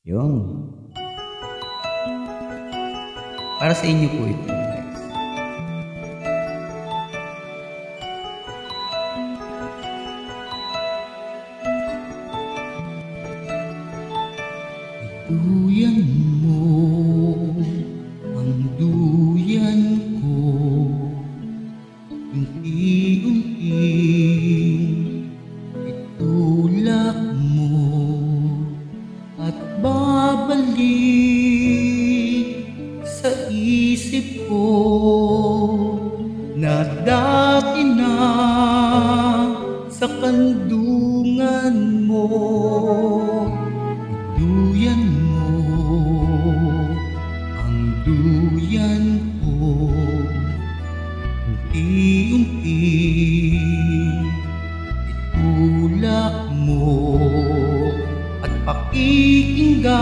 Yun. Para sa inyo po ito, guys. Duyan mo ang duyan ko, unti-unting itulak mo at babalik sa isip ko na dati na sa kandungan mo. Duyan mo ang duyan ko, unti-unting itulak mo at pakikinggan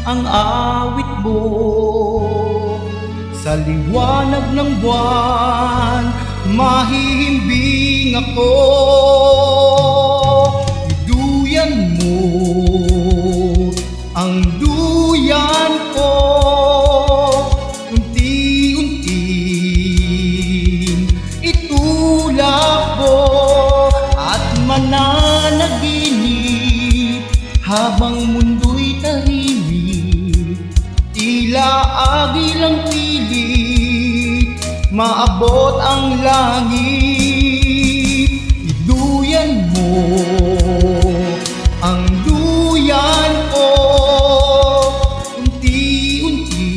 ang awit mo. Sa liwanag ng buwan mahihimbing ako. Duyan mo ang duyan ko, unti-unting itulak mo at mananaginip habang mundo'y tahimik. Tila agilang pilit maabot ang langit. Duyan mo ang duyan ko, unti-unting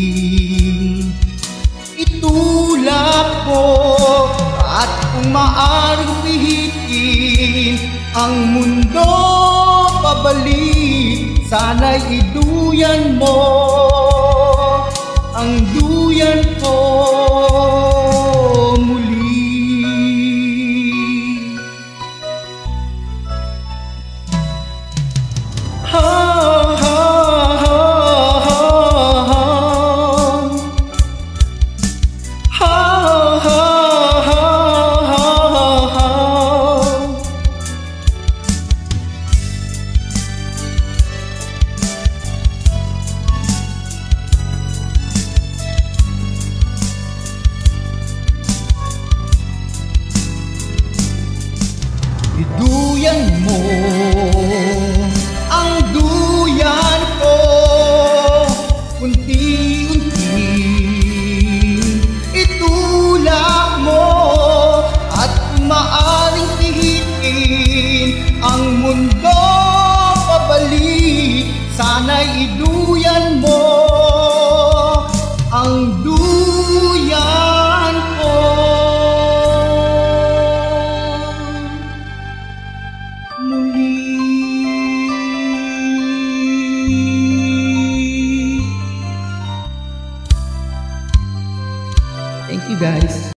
itulak ko at kung maaaring pihitin ang mundo pabalik, sana'y iduyan mo ang duyan ko muli. Duyan mo ang duyan ko, unti-unting itulak mo at maaring pihitin ang mundo pabalik, sana'y iduyan mo ang duyan ko muli. Thank you, guys.